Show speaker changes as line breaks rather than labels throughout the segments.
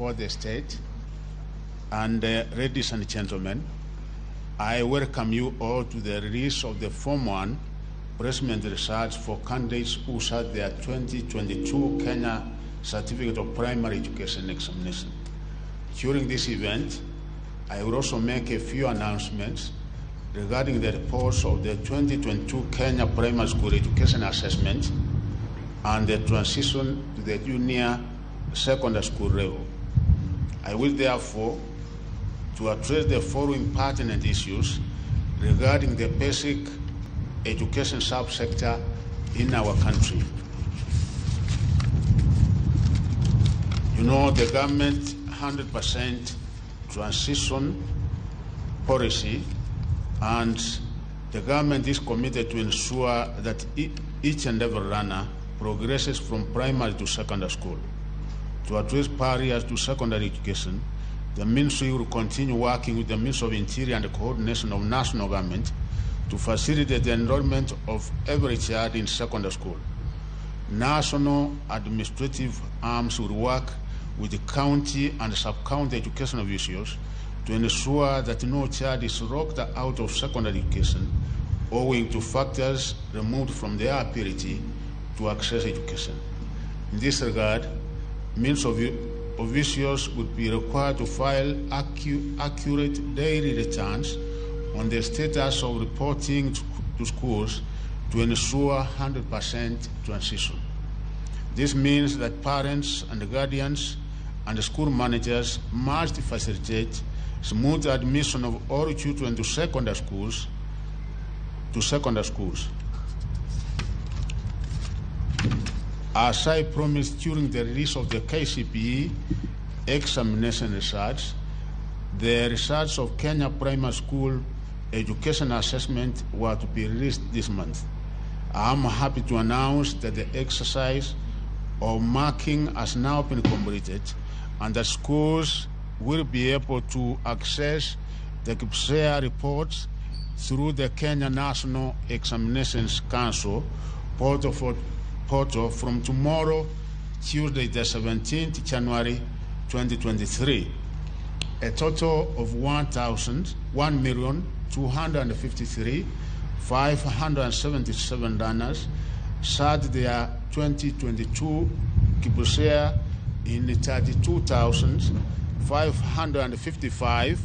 before the state, and ladies and gentlemen, I welcome you all to the release of the Form 1 placement results for candidates who sat their 2022 Kenya Certificate of Primary Education examination. During this event, I will also make a few announcements regarding the reports of the 2022 Kenya Primary School Education Assessment and the transition to the junior secondary school level. I will therefore to address the following pertinent issues regarding the basic education subsector in our country. You know, the government 100% transition policy, and the government is committed to ensure that each and every learner progresses from primary to secondary school. To address barriers to secondary education, the Ministry will continue working with the Ministry of Interior and the coordination of national government to facilitate the enrollment of every child in secondary school. National administrative arms will work with the county and sub-county education officials to ensure that no child is locked out of secondary education owing to factors removed from their ability to access education. In this regard, Ministry officials would be required to file accurate daily returns on the status of reporting to schools to ensure 100% transition. This means that parents and guardians and school managers must facilitate smooth admission of all children to secondary schools. As I promised during the release of the KCPE examination results, the results of Kenya Primary School Education Assessment were to be released this month. I am happy to announce that the exercise of marking has now been completed and that schools will be able to access the KPSEA reports through the Kenya National Examinations Council portal from tomorrow, Tuesday, the 17th January 2023. A total of 1,253,577 learners sat their 2022 KPSEA in 32,555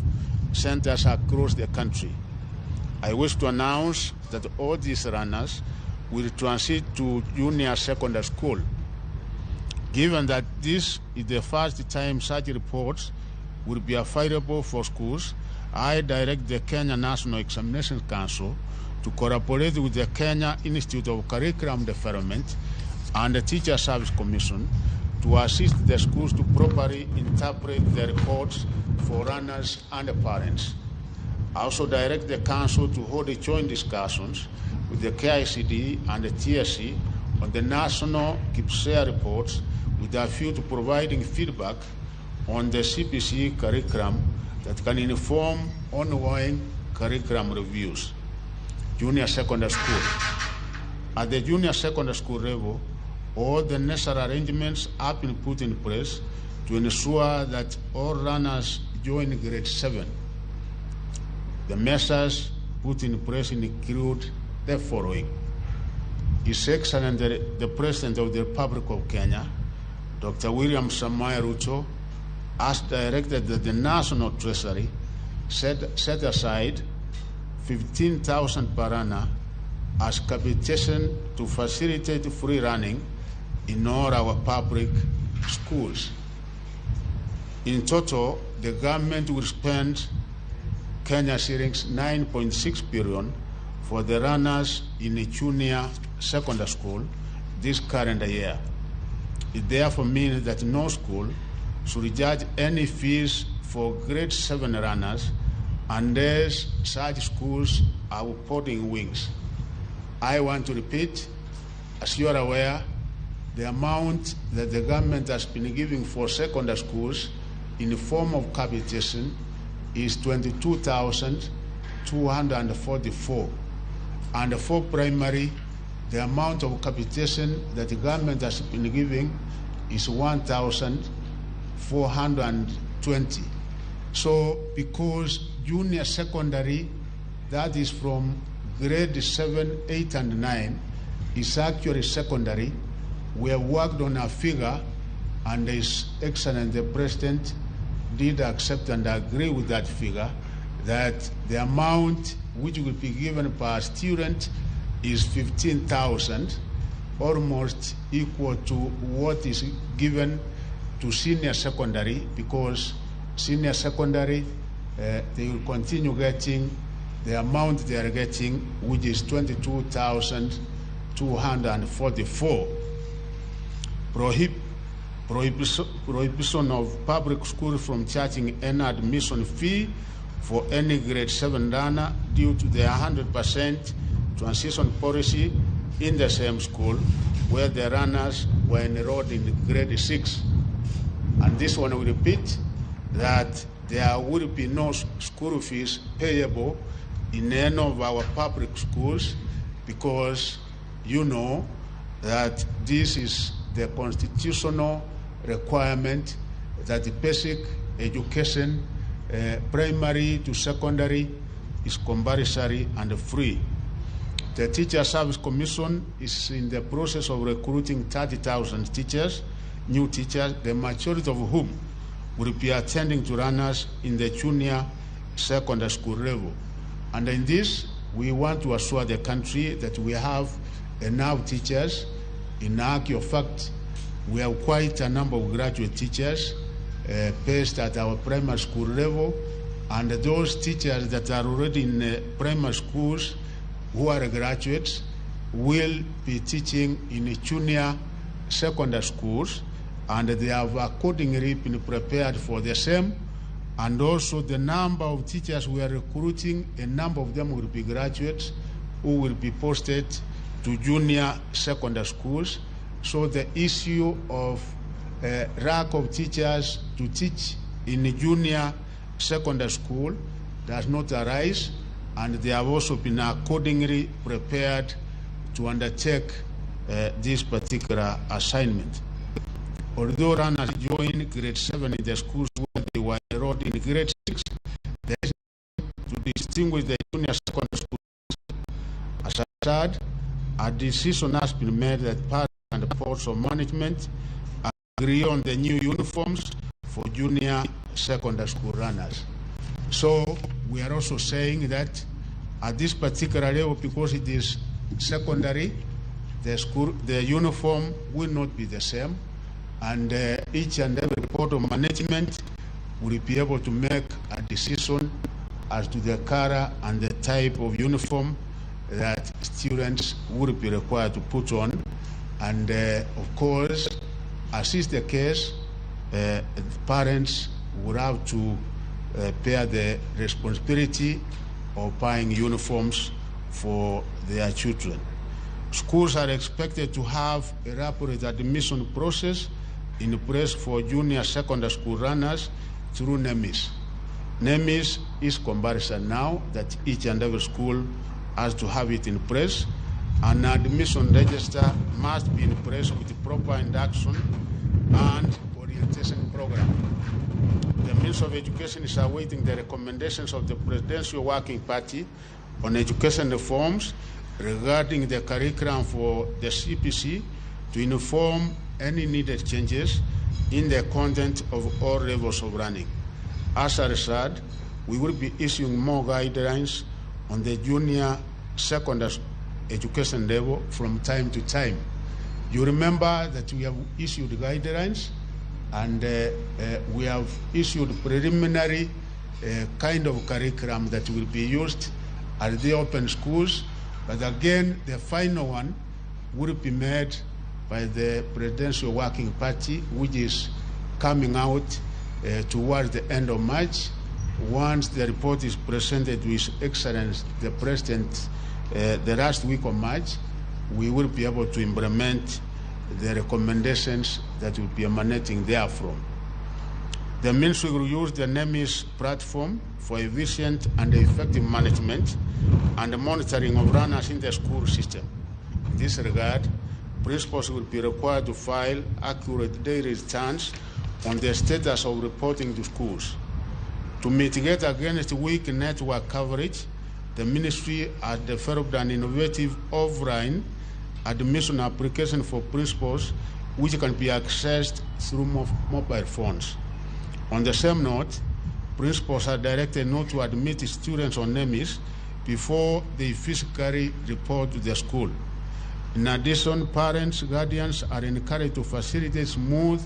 centers across the country. I wish to announce that all these learners will transit to junior secondary school. Given that this is the first time such reports will be available for schools, I direct the Kenya National Examinations Council to collaborate with the Kenya Institute of Curriculum Development and the Teacher Service Commission to assist the schools to properly interpret the reports for learners and the parents. I also direct the Council to hold joint discussions with the KICD and the TSC on the national KPSEA reports with a view to providing feedback on the CBC curriculum that can inform ongoing curriculum reviews. Junior secondary school. At the junior secondary school level, all the necessary arrangements have been put in place to ensure that all learners join grade 7. The measures put in place include the following. His Excellency the President of the Republic of Kenya, Dr. William Samoei Ruto, has directed that the National Treasury set aside 15,000 per annum as capitation to facilitate free running in all our public schools. In total, the government will spend Kenya shillings 9.6 billion for the runners in a junior secondary school this calendar year. It therefore means that no school should charge any fees for grade 7 runners unless such schools are reporting wings. I want to repeat, as you are aware, the amount that the government has been giving for secondary schools in the form of capitation is 22,244. And for primary, the amount of capitation that the government has been giving is 1,000 420. So because junior secondary, that is from grade 7, 8, and 9, is actually secondary, we have worked on a figure, and His Excellency the President did accept and agree with that figure, that the amount which will be given per student is 15,000, almost equal to what is given to senior secondary, because senior secondary, they will continue getting the amount they are getting, which is 22,244. Prohibition of public schools from charging any admission fee for any grade 7 learner due to the 100% transition policy in the same school where the runners were enrolled in grade 6. And this one will repeat that there will be no school fees payable in any of our public schools, because you know that this is the constitutional requirement that the basic education, primary to secondary, is compulsory and free. The Teacher Service Commission is in the process of recruiting 30,000 teachers, new teachers, the majority of whom will be attending to runners in the junior secondary school level. And in this, we want to assure the country that we have enough teachers. In actual fact, we have quite a number of graduate teachers based at our primary school level, and those teachers that are already in primary schools who are graduates will be teaching in junior secondary schools, and they have accordingly been prepared for the same. And also the number of teachers we are recruiting, a number of them will be graduates who will be posted to junior secondary schools. So the issue of lack of teachers to teach in junior secondary school does not arise, and they have also been accordingly prepared to undertake this particular assignment. Although runners join grade 7 in the schools where they were enrolled in grade 6, there is to distinguish the junior secondary schools. As I said, a decision has been made that parents and the boards of management agree on the new uniforms for junior secondary school runners. So we are also saying that at this particular level, because it is secondary, the uniform will not be the same, and each and every board of management will be able to make a decision as to the color and the type of uniform that students would be required to put on. And of course, as is the case, parents would have to bear the responsibility of buying uniforms for their children. Schools are expected to have a rapid admission process in place for junior secondary school runners through NEMIS. NEMIS is compulsory now that each and every school has to have it in place. An admission register must be in place with the proper induction and orientation program. The Ministry of Education is awaiting the recommendations of the Presidential Working Party on education reforms regarding the curriculum for the CPC to inform any needed changes in the content of all levels of running. As a result, we will be issuing more guidelines on the junior secondary education level from time to time. You remember that we have issued guidelines, and we have issued preliminary kind of curriculum that will be used at the open schools. But again, the final one will be made by the Presidential Working Party, which is coming out towards the end of March. Once the report is presented to His Excellency the President the last week of March, we will be able to implement the recommendations that will be emanating therefrom. The Ministry will use the NEMIS platform for efficient and effective management and monitoring of runners in the school system. In this regard, principals will be required to file accurate daily returns on the status of reporting to schools. To mitigate against weak network coverage, the ministry has developed an innovative offline admission application for principals which can be accessed through mobile phones. On the same note, principals are directed not to admit students on NEMIS before they physically report to the school. In addition, parents, guardians are encouraged to facilitate smooth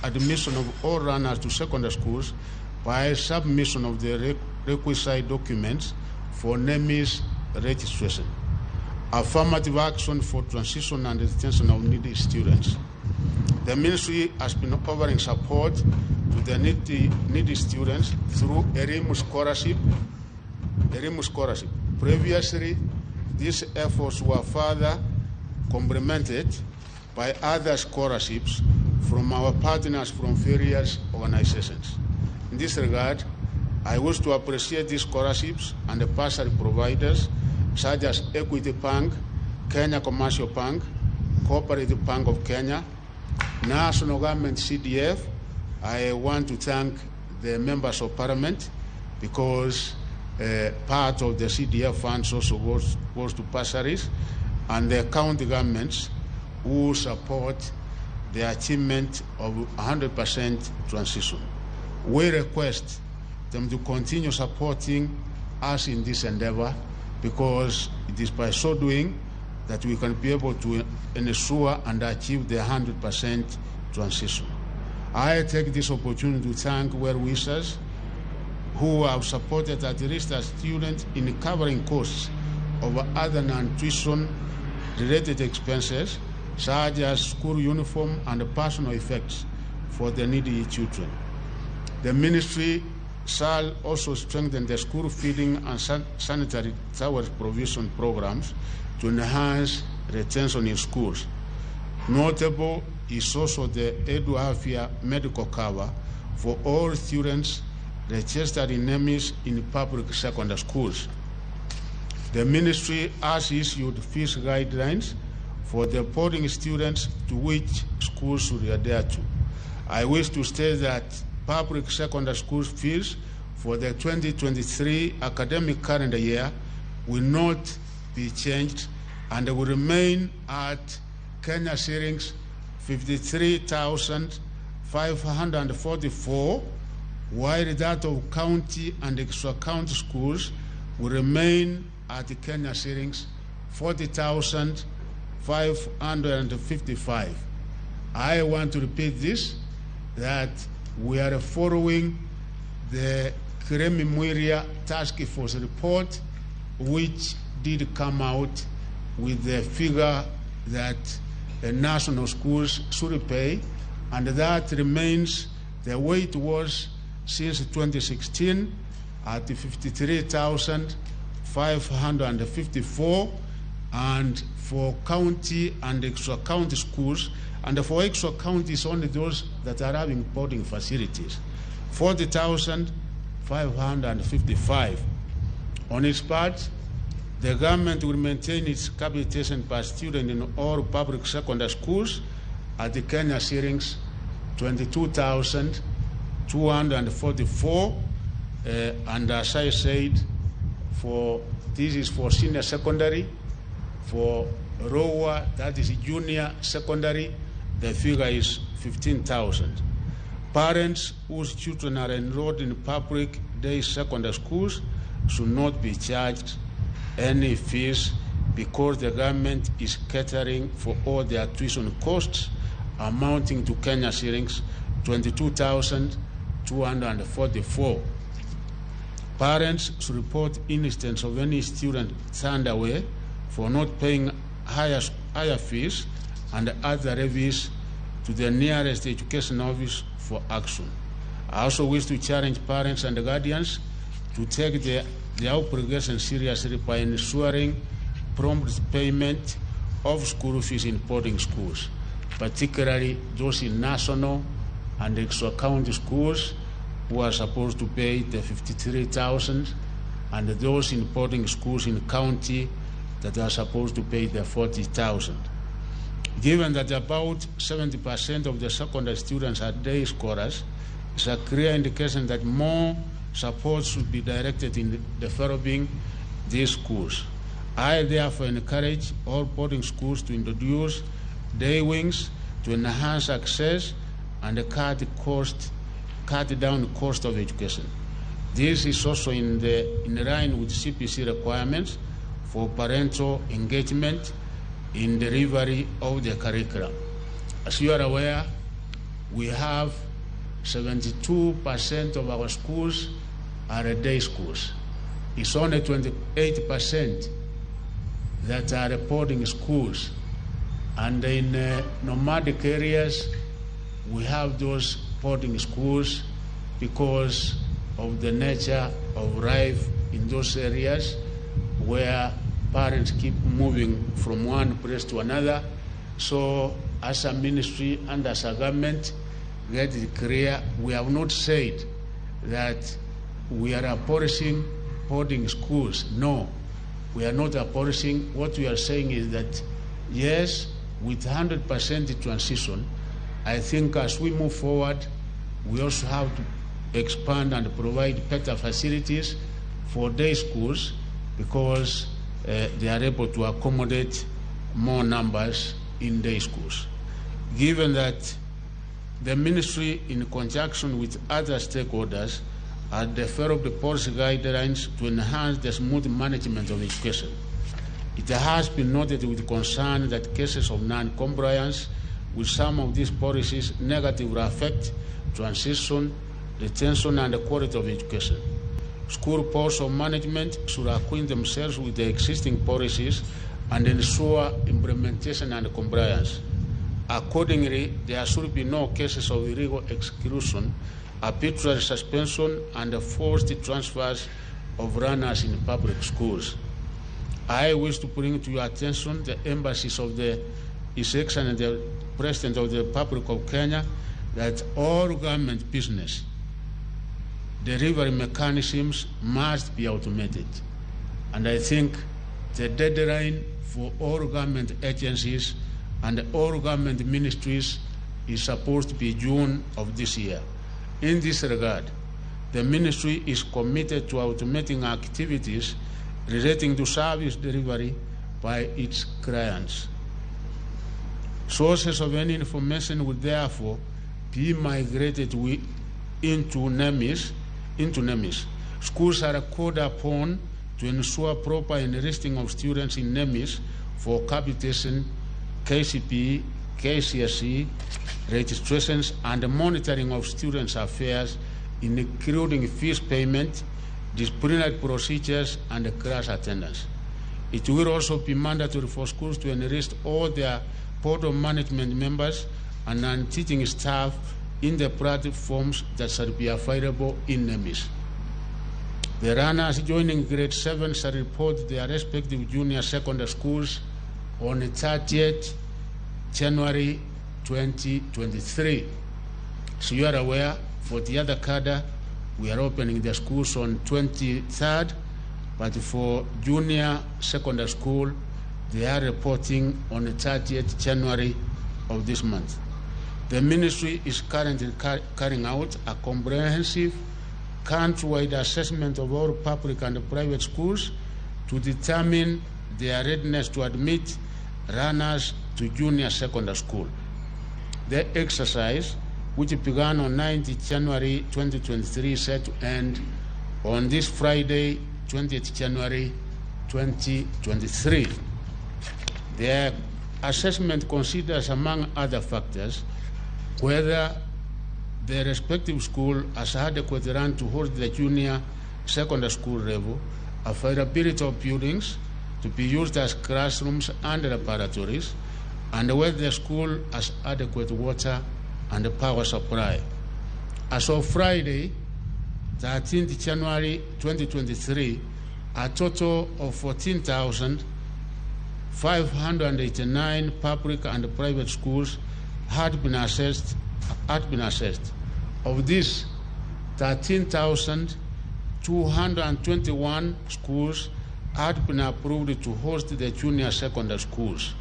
admission of all runners to secondary schools by submission of the requisite documents for NEMIS registration. Affirmative action for transition and retention of needy students. The ministry has been offering support to the needy students through a RIM scholarship. Previously, these efforts were further complemented by other scholarships from our partners from various organizations. In this regard, I wish to appreciate these scholarships and the bursary providers such as Equity Bank, Kenya Commercial Bank, Cooperative Bank of Kenya, National Government CDF. I want to thank the members of Parliament because part of the CDF funds also goes to bursaries, and the county governments who support the achievement of 100% transition. We request them to continue supporting us in this endeavor because it is by so doing that we can be able to ensure and achieve the 100% transition. I take this opportunity to thank well-wishers who have supported at least a student in covering costs of other non-tuition related expenses such as school uniform and personal effects for the needy children. The ministry shall also strengthen the school feeding and sanitary towels provision programs to enhance retention in schools. Notable is also the Eduafia medical cover for all students registered in NEMIS in public secondary schools. The ministry has issued fees guidelines for the boarding students to which schools should adhere to. I wish to state that public secondary school fees for the 2023 academic calendar year will not be changed and will remain at Kenya shillings 53,544, while that of county and extra-county schools will remain at Kenya shillings 40,555. I want to repeat this, that we are following the Kiremi Mwiria Task Force report, which did come out with the figure that the national schools should pay, and that remains the way it was since 2016 at 53,554, and for county and extra-county schools, and for extra-counties only those that are having boarding facilities, 40,555. On its part, the government will maintain its capitation per student in all public secondary schools at the Kenya shillings 22,244, and as I said, this is for senior secondary. For lower, that is junior secondary, the figure is 15,000. Parents whose children are enrolled in public day secondary schools should not be charged any fees because the government is catering for all their tuition costs amounting to Kenya shillings 22,244. Parents should report instance of any student turned away for not paying higher fees and other levies to the nearest education office for action. I also wish to challenge parents and guardians to take their obligation seriously by ensuring prompt payment of school fees in boarding schools, particularly those in national and extra-county schools who are supposed to pay the 53,000, and those in boarding schools in county that are supposed to pay the 40,000. Given that about 70% of the secondary students are day scholars, it's a clear indication that more support should be directed in developing these schools. I therefore encourage all boarding schools to introduce day wings to enhance access and cut down the cost of education. This is also in line with CPC requirements for parental engagement in delivery of the curriculum. As you are aware, we have 72% of our schools are day schools. It's only 28% that are boarding schools. And in nomadic areas, we have those boarding schools because of the nature of life in those areas where parents keep moving from one place to another. So as a ministry and as a government, get it clear, we have not said that we are abolishing boarding schools. No, we are not abolishing. What we are saying is that, yes, with 100% transition, I think as we move forward, we also have to expand and provide better facilities for day schools because they are able to accommodate more numbers in day schools. Given that the ministry, in conjunction with other stakeholders, has developed policy guidelines to enhance the smooth management of education. It has been noted with concern that cases of non-compliance with some of these policies negatively affect transition, retention, and the quality of education. School boards of management should acquaint themselves with the existing policies and ensure implementation and compliance. Accordingly, there should be no cases of illegal exclusion, arbitrary suspension, and forced transfers of runners in public schools. I wish to bring to your attention the embassies of His Excellency the President of the Republic of Kenya that all government business delivery mechanisms must be automated. And I think the deadline for all government agencies and all government ministries is supposed to be June of this year. In this regard, the ministry is committed to automating activities relating to service delivery by its clients. Sources of any information would therefore be migrated into NEMIS. Schools are called upon to ensure proper enlisting of students in NEMIS for capitation, KCPE, KCSE, registrations, and monitoring of students' affairs, including fees payment, disciplinary procedures, and class attendance. It will also be mandatory for schools to enlist all their board of management members and non-teaching staff in the platforms that shall be available in NEMIS. The runners joining grade 7 shall report their respective junior secondary schools on 30th January 2023. So you are aware, for the other cadre, we are opening the schools on 23rd, but for junior secondary school, they are reporting on 30th January of this month. The ministry is currently carrying out a comprehensive countrywide assessment of all public and private schools to determine their readiness to admit runners to junior secondary school. The exercise, which began on 9th January 2023, is set to end on this Friday, 20th January 2023. The assessment considers, among other factors, whether the respective school has adequate run to hold the junior secondary school level, availability of buildings to be used as classrooms and laboratories, and whether the school has adequate water and power supply. As of Friday, 13th January 2023, a total of 14,589 public and private schools had been assessed. Of this, 13,221 schools had been approved to host the junior secondary schools.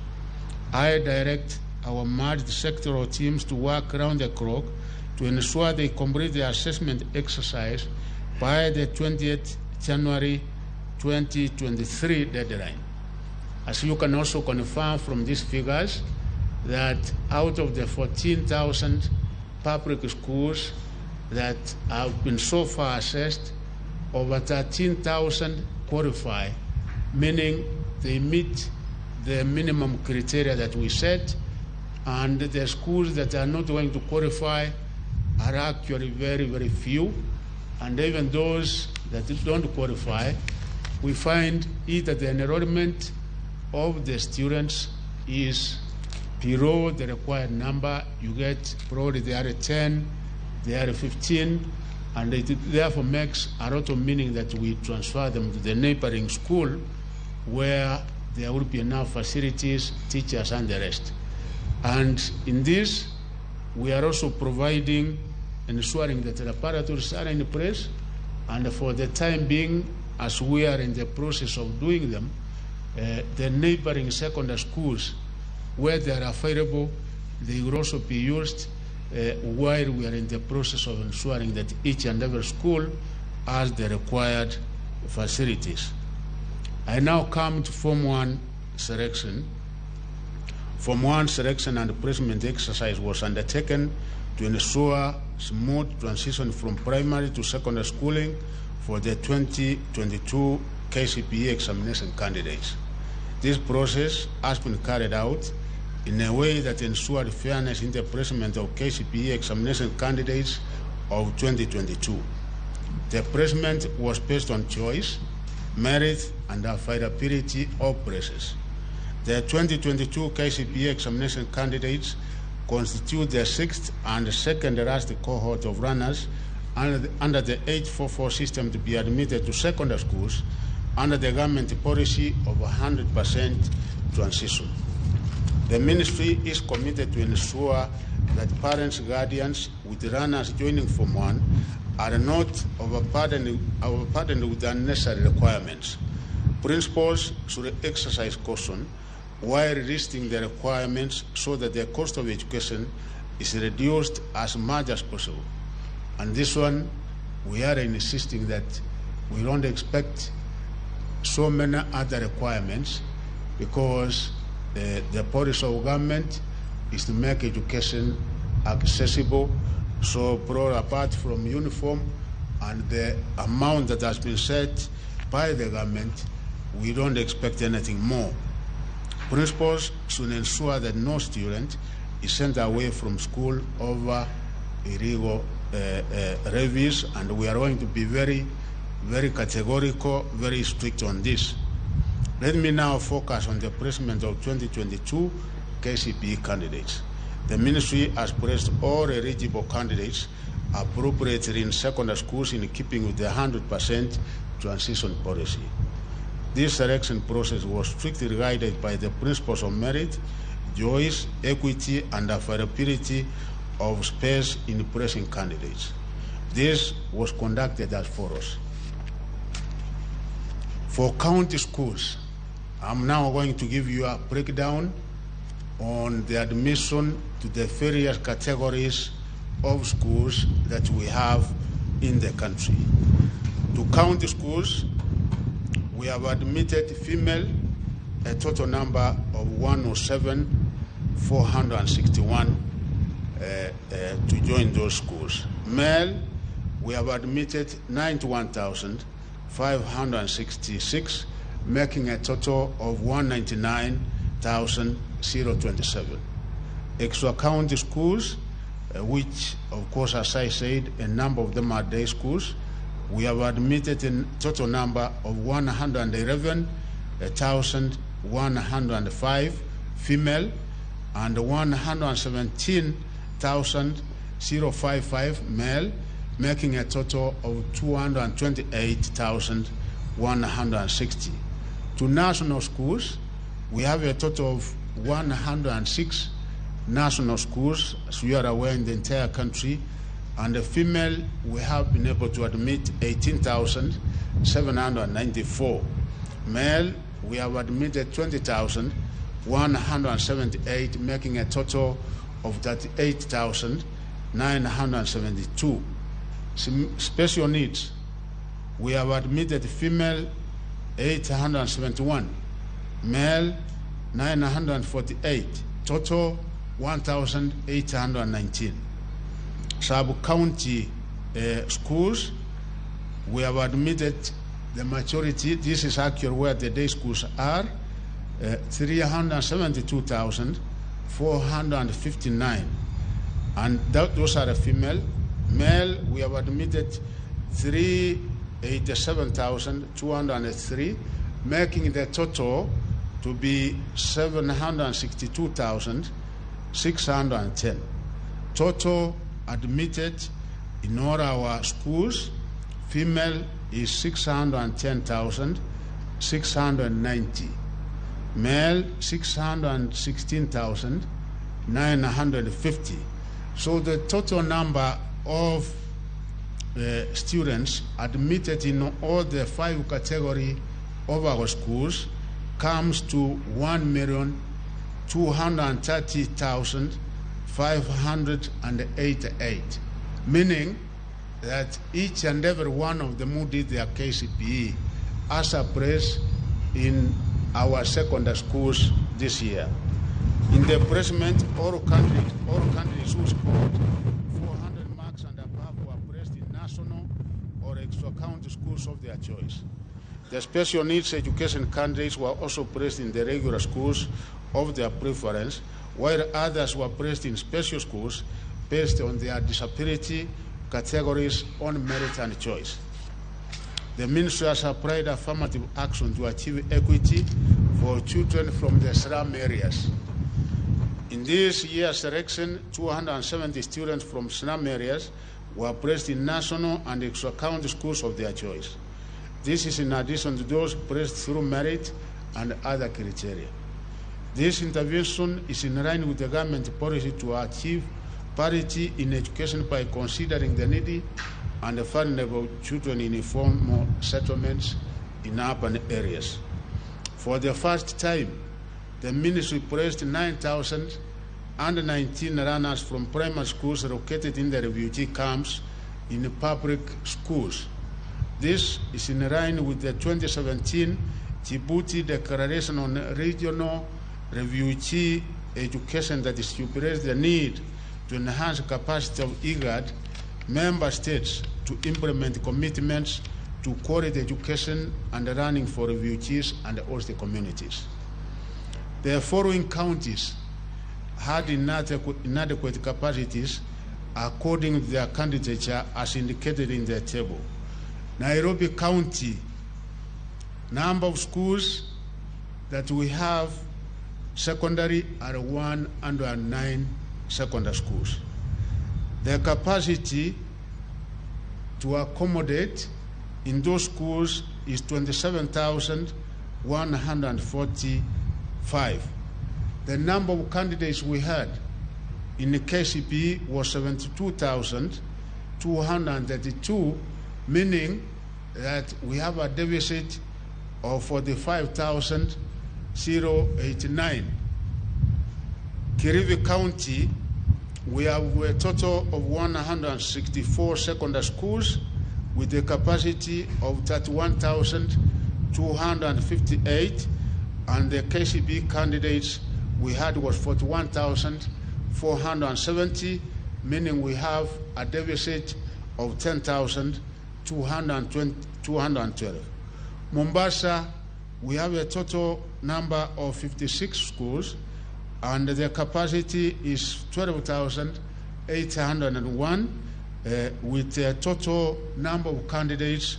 I direct our merged sectoral teams to work around the clock to ensure they complete the assessment exercise by the 20th January 2023 deadline. As you can also confirm from these figures, that out of the 14,000 public schools that have been so far assessed, over 13,000 qualify, meaning they meet the minimum criteria that we set, and the schools that are not going to qualify are actually very, very few. And even those that don't qualify, we find either the enrollment of the students is below the required number. You get probably they are 10, they are 15, and it therefore makes a lot of meaning that we transfer them to the neighboring school where there will be enough facilities, teachers, and the rest. And in this, we are also providing, ensuring that the laboratories are in place, and for the time being, as we are in the process of doing them, the neighboring secondary schools, where they are available, they will also be used while we are in the process of ensuring that each and every school has the required facilities. I now come to Form 1 selection. Form 1 selection and placement exercise was undertaken to ensure smooth transition from primary to secondary schooling for the 2022 KCPE examination candidates. This process has been carried out in a way that ensured fairness in the placement of KCPE examination candidates of 2022. The placement was based on choice, merit, and availability of places. The 2022 KCPE examination candidates constitute the sixth and second last cohort of runners under the 844 system to be admitted to secondary schools under the government policy of 100% transition. The ministry is committed to ensure that parents, guardians with runners joining Form 1 are not overburdened with unnecessary requirements. Principals should exercise caution while listing the requirements so that the cost of education is reduced as much as possible. And this one, we are insisting that we don't expect so many other requirements, because the policy of government is to make education accessible. So apart from uniform and the amount that has been set by the government, we don't expect anything more. Principals should ensure that no student is sent away from school over illegal levies, and we are going to be very, very categorical, very strict on this. Let me now focus on the placement of 2022 KCPE candidates. The ministry has placed all eligible candidates appropriately in secondary schools in keeping with the 100% transition policy. This selection process was strictly guided by the principles of merit, choice, equity, and availability of space in placing candidates. This was conducted as follows. For county schools, I'm now going to give you a breakdown on the admission to the various categories of schools that we have in the country. To county schools, we have admitted female a total number of 107,461 to join those schools. Male, we have admitted 91,566, making a total of 199,027. Extra county schools, which of course, as I said, a number of them are day schools, we have admitted a total number of 111,105 female and 117,055 male, making a total of 228,160. To national schools, we have a total of 106 national schools, as you are aware, in the entire country. And the female, we have been able to admit 18,794. Male, we have admitted 20,000 178, making a total of 38,972. Special needs, we have admitted female 871, male 948, total 1,819. Sub-county schools, we have admitted the majority, this is accurate where the day schools are, 372,459, and those are the female. Male, we have admitted 387,203, making the total to be 762,610. Total admitted in all our schools, female is 610,690. Male, 616,950. So the total number of students admitted in all the 5 categories of our schools comes to 1,230,588, meaning that each and every one of them who did their KCPE as appraised in our secondary schools this year. In the appraisement, all countries who scored 400 marks and above were placed in national or extra-county schools of their choice. The special needs education candidates were also placed in the regular schools of their preference, while others were placed in special schools based on their disability categories on merit and choice. The ministry has applied affirmative action to achieve equity for children from the slum areas. In this year's selection, 270 students from slum areas were placed in national and extra-county schools of their choice. This is in addition to those placed through merit and other criteria. This intervention is in line with the government policy to achieve parity in education by considering the needy and the vulnerable children in informal settlements in urban areas. For the first time, the ministry placed 9,019 runners from primary schools located in the refugee camps in public schools. This is in line with the 2017 Djibouti Declaration on Regional Refugee Education that stipulates the need to enhance capacity of IGAD member states to implement commitments to quality education and learning for refugees and host communities. The following counties had inadequate capacities according to their candidature as indicated in the table. Nairobi County, number of schools that we have secondary are 109 secondary schools. The capacity to accommodate in those schools is 27,145. The number of candidates we had in the KCPE was 72,232, meaning that we have a deficit of 45,089. Kirivi County, we have a total of 164 secondary schools with a capacity of 31,258, and the KCB candidates we had was 41,470, meaning we have a deficit of 10,212. Mombasa, we have a total number of 56 schools, and the capacity is 12,801, with a total number of candidates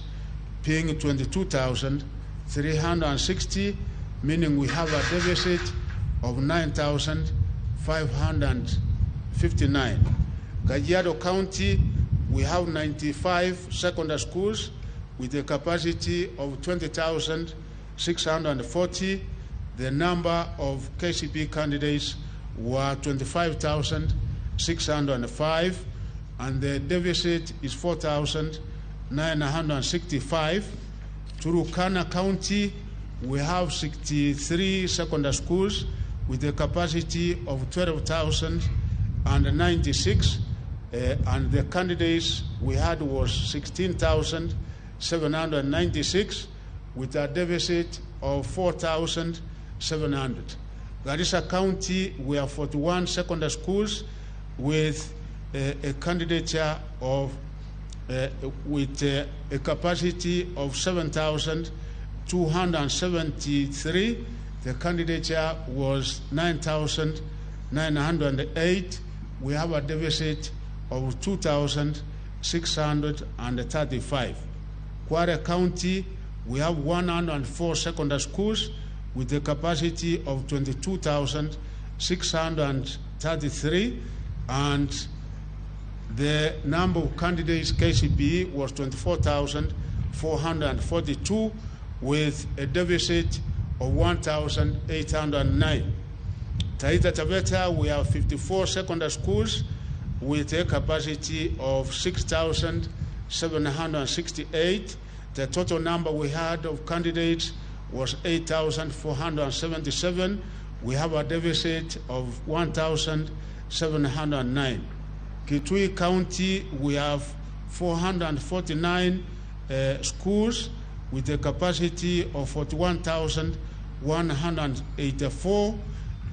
being 22,360, meaning we have a deficit of 9,559. Kajiado County, we have 95 secondary schools with a capacity of 20,640. The number of KCP candidates were 25,605, and the deficit is 4,965. Turkana County, we have 63 secondary schools with a capacity of 12,096, and the candidates we had was 16,796, with a deficit of 4,700. Garissa County, we have 41 secondary schools with a candidature of with a capacity of 7,273. The candidature was 9,908. We have a deficit of 2,635. Kwara County, we have 104 secondary schools with a capacity of 22,633, and the number of candidates KCPE was 24,442 with a deficit of 1,809. Taita Taveta, we have 54 secondary schools with a capacity of 6,768. The total number we had of candidates was 8,477. We have a deficit of 1,709. Kitui County, we have 449 schools with a capacity of 41,184.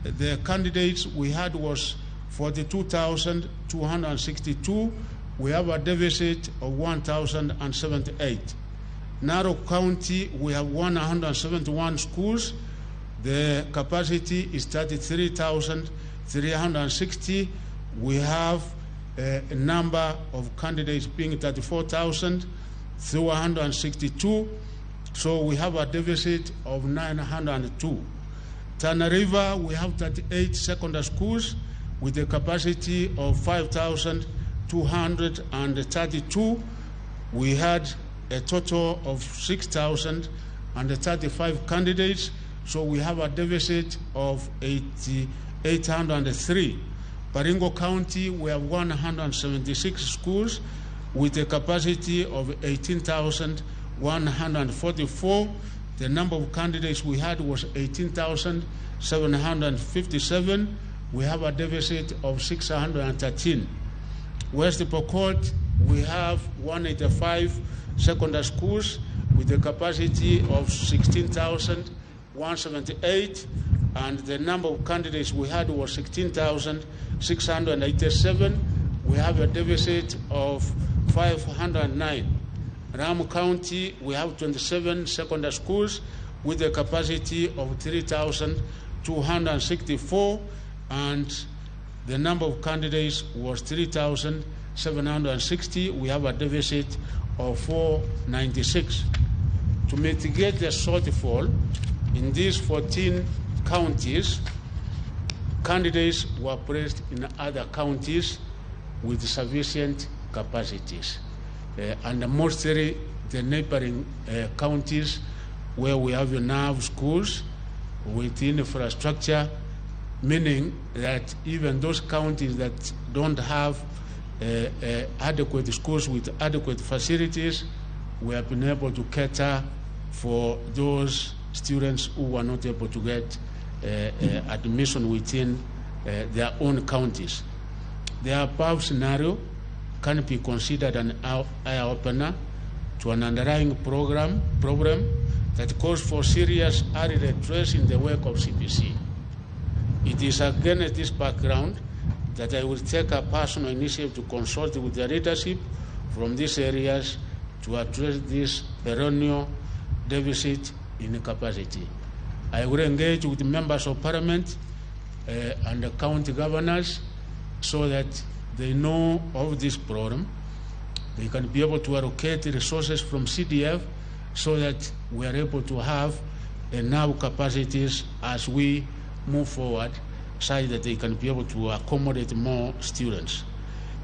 The candidates we had was 42,262. We have a deficit of 1,078. Narok County, we have 171 schools. The capacity is 33,360. We have a number of candidates being 34,362. So we have a deficit of 902. Tana River, we have 38 secondary schools with a capacity of 5,232. We had a total of 6,035 candidates, so we have a deficit of 803. Baringo County, we have 176 schools with a capacity of 18,144. The number of candidates we had was 18,757. We have a deficit of 613. West Pokot, we have 185 secondary schools with a capacity of 16,178, and the number of candidates we had was 16,687. We have a deficit of 509. Ram County, we have 27 secondary schools with a capacity of 3,264, and the number of candidates was 3,760. We have a deficit of 496. To mitigate the shortfall in these 14 counties, candidates were placed in other counties with sufficient capacities, and mostly the neighboring counties where we have enough schools with infrastructure, meaning that even those counties that don't have adequate schools with adequate facilities, we have been able to cater for those students who were not able to get admission within their own counties. The above scenario can be considered an eye-opener to an underlying problem that calls for serious early redress in the wake of CPC. It is against this background that I will take a personal initiative to consult with the leadership from these areas to address this perennial deficit in capacity. I will engage with members of parliament and the county governors so that they know of this problem. They can be able to allocate resources from CDF so that we are able to have enough capacities as we move forward, so that they can be able to accommodate more students.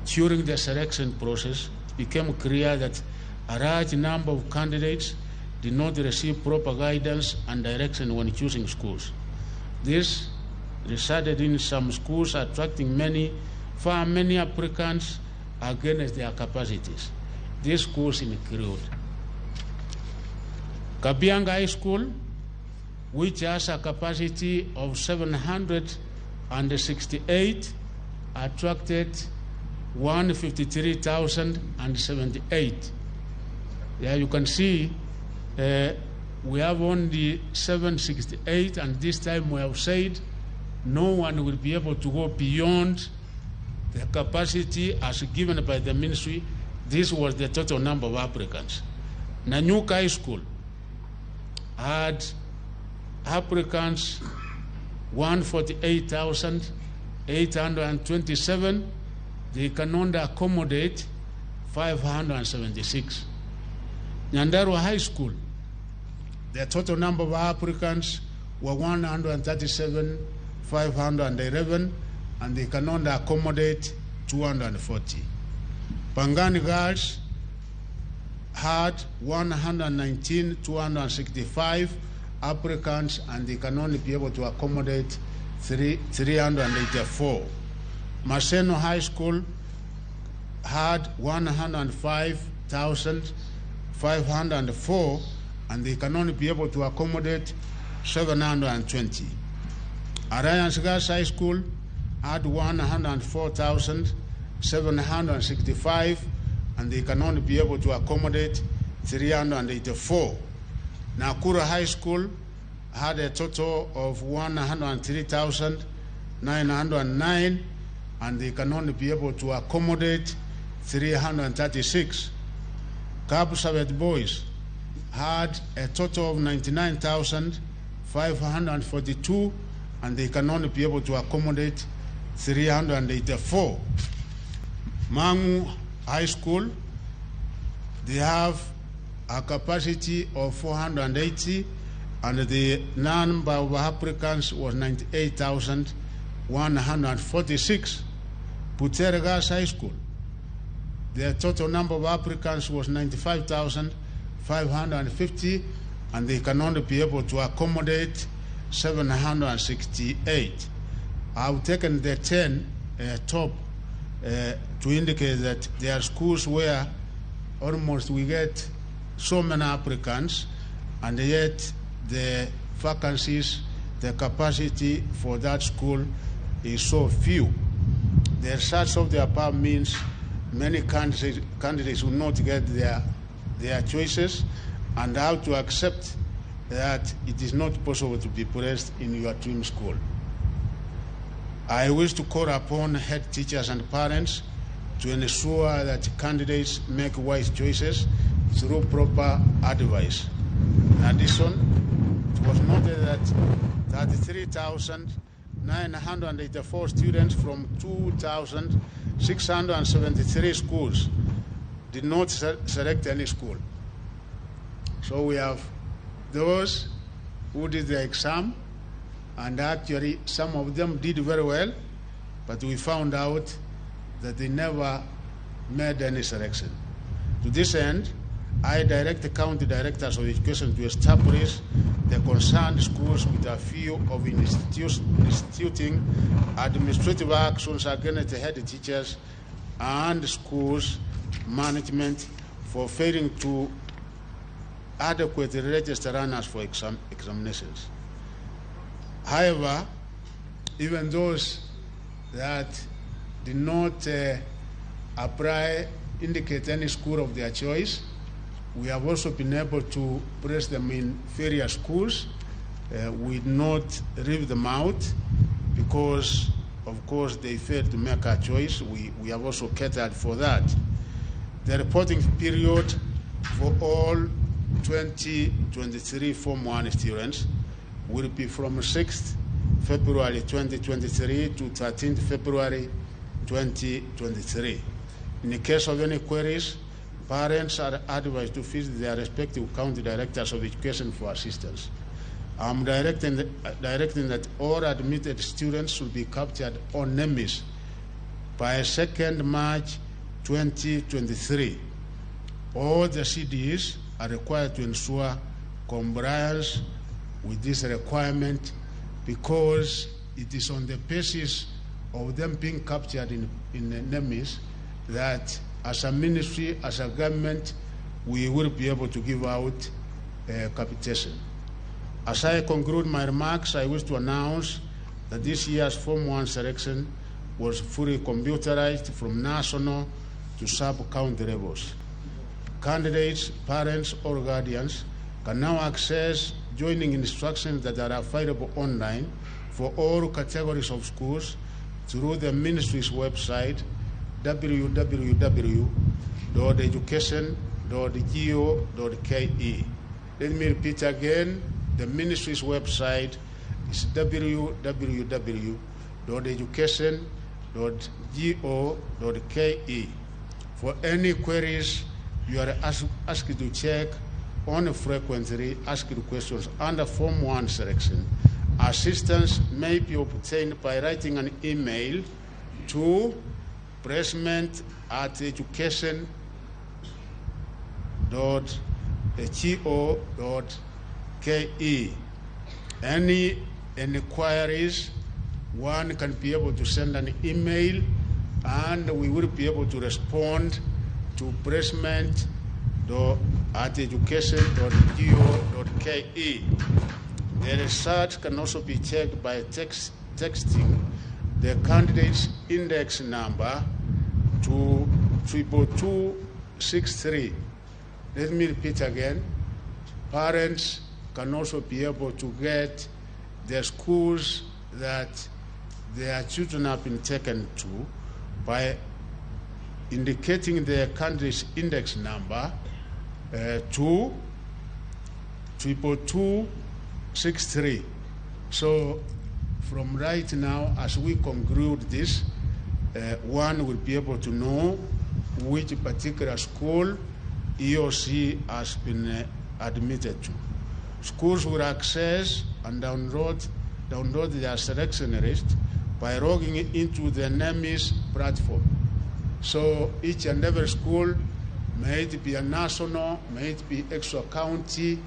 During the selection process, it became clear that a large number of candidates did not receive proper guidance and direction when choosing schools. This resulted in some schools attracting far many applicants against their capacities. These schools include Kabianga High School, which has a capacity of 768, attracted 153,078. There you can see we have only 768, and this time we have said no one will be able to go beyond the capacity as given by the ministry. This was the total number of applicants. Nanyuka High School had applicants 148,827. They can only accommodate 576. Nyandarua High School, the total number of applicants were 137,511, and they can only accommodate 240. Pangani Girls had 119,265 applicants, and they can only be able to accommodate 384. Maseno High School had 105,504, and they can only be able to accommodate 720. Alliance Girls High School had 104,765, and they can only be able to accommodate 384. Nakuru High School had a total of 103,909, and they can only be able to accommodate 336. Kapsabet Boys had a total of 99,542, and they can only be able to accommodate 384. Mangu High School, they have a capacity of 480, and the number of applicants was 98,146. Butere Girls High School, their total number of applicants was 95,550, and they can only be able to accommodate 768. I've taken the 10 top to indicate that there are schools where almost we get so many applicants, and yet the vacancies, the capacity for that school is so few. The results of the above means many candidates will not get their choices, and have to accept that it is not possible to be placed in your dream school. I wish to call upon head teachers and parents to ensure that candidates make wise choices through proper advice. In addition, it was noted that 33,984 students from 2,673 schools did not select any school. So we have those who did the exam, and actually some of them did very well, but we found out that they never made any selection. To this end, I direct the county directors of education to establish the concerned schools with a view of instituting administrative actions against the head teachers and schools management for failing to adequately register runners for examinations. However, even those that did not apply, indicate any school of their choice, we have also been able to place them in various schools. We not leave them out because, of course, they failed to make a choice. We have also catered for that. The reporting period for all 2023 Form 1 students will be from 6th February 2023 to 13th February 2023. In the case of any queries, parents are advised to visit their respective county directors of education for assistance. I'm directing that all admitted students should be captured on NEMIS by 2nd March 2023. All the CDs are required to ensure compliance with this requirement, because it is on the basis of them being captured in NEMIS that as a ministry, as a government, we will be able to give out capitation. As I conclude my remarks, I wish to announce that this year's Form 1 selection was fully computerized from national to sub-county levels. Candidates, parents, or guardians can now access joining instructions that are available online for all categories of schools through the ministry's website, www.education.go.ke. Let me repeat again, the ministry's website is www.education.go.ke. For any queries, you are asked to check on frequently asked questions under Form 1 selection. Assistance may be obtained by writing an email to placement@education.go.ke. Any inquiries, one can be able to send an email and we will be able to respond to placement@education.go.ke. The result can also be checked by texting the candidate's index number to 22263. Let me repeat again. Parents can also be able to get the schools that their children have been taken to by indicating the candidate's index number to 22263. So from right now, as we conclude this, one will be able to know which particular school he or she has been admitted to. Schools will access and download their selection list by logging into the NEMIS platform. So each and every school, may it be a national, may it be extra county,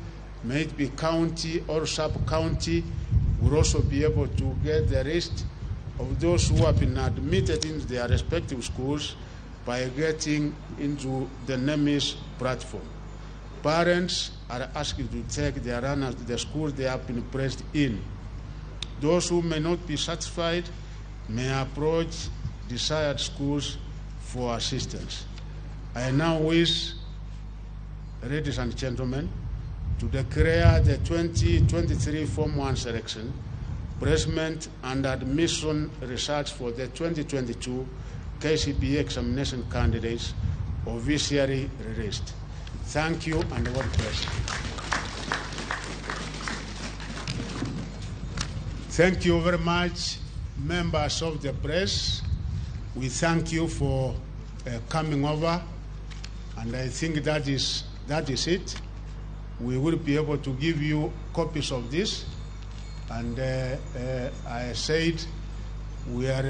may it be county or sub-county, will also be able to get the list of those who have been admitted into their respective schools by getting into the NEMIS platform. Parents are asked to take their runners to the schools they have been placed in. Those who may not be satisfied may approach desired schools for assistance. I now wish, ladies and gentlemen, to declare the 2023 Form 1 selection, placement and admission results for the 2022 KCPE examination candidates officially released. Thank you and God bless. Thank you very much, members of the press. We thank you for coming over, and I think that is it. We will be able to give you copies of this, and I said we are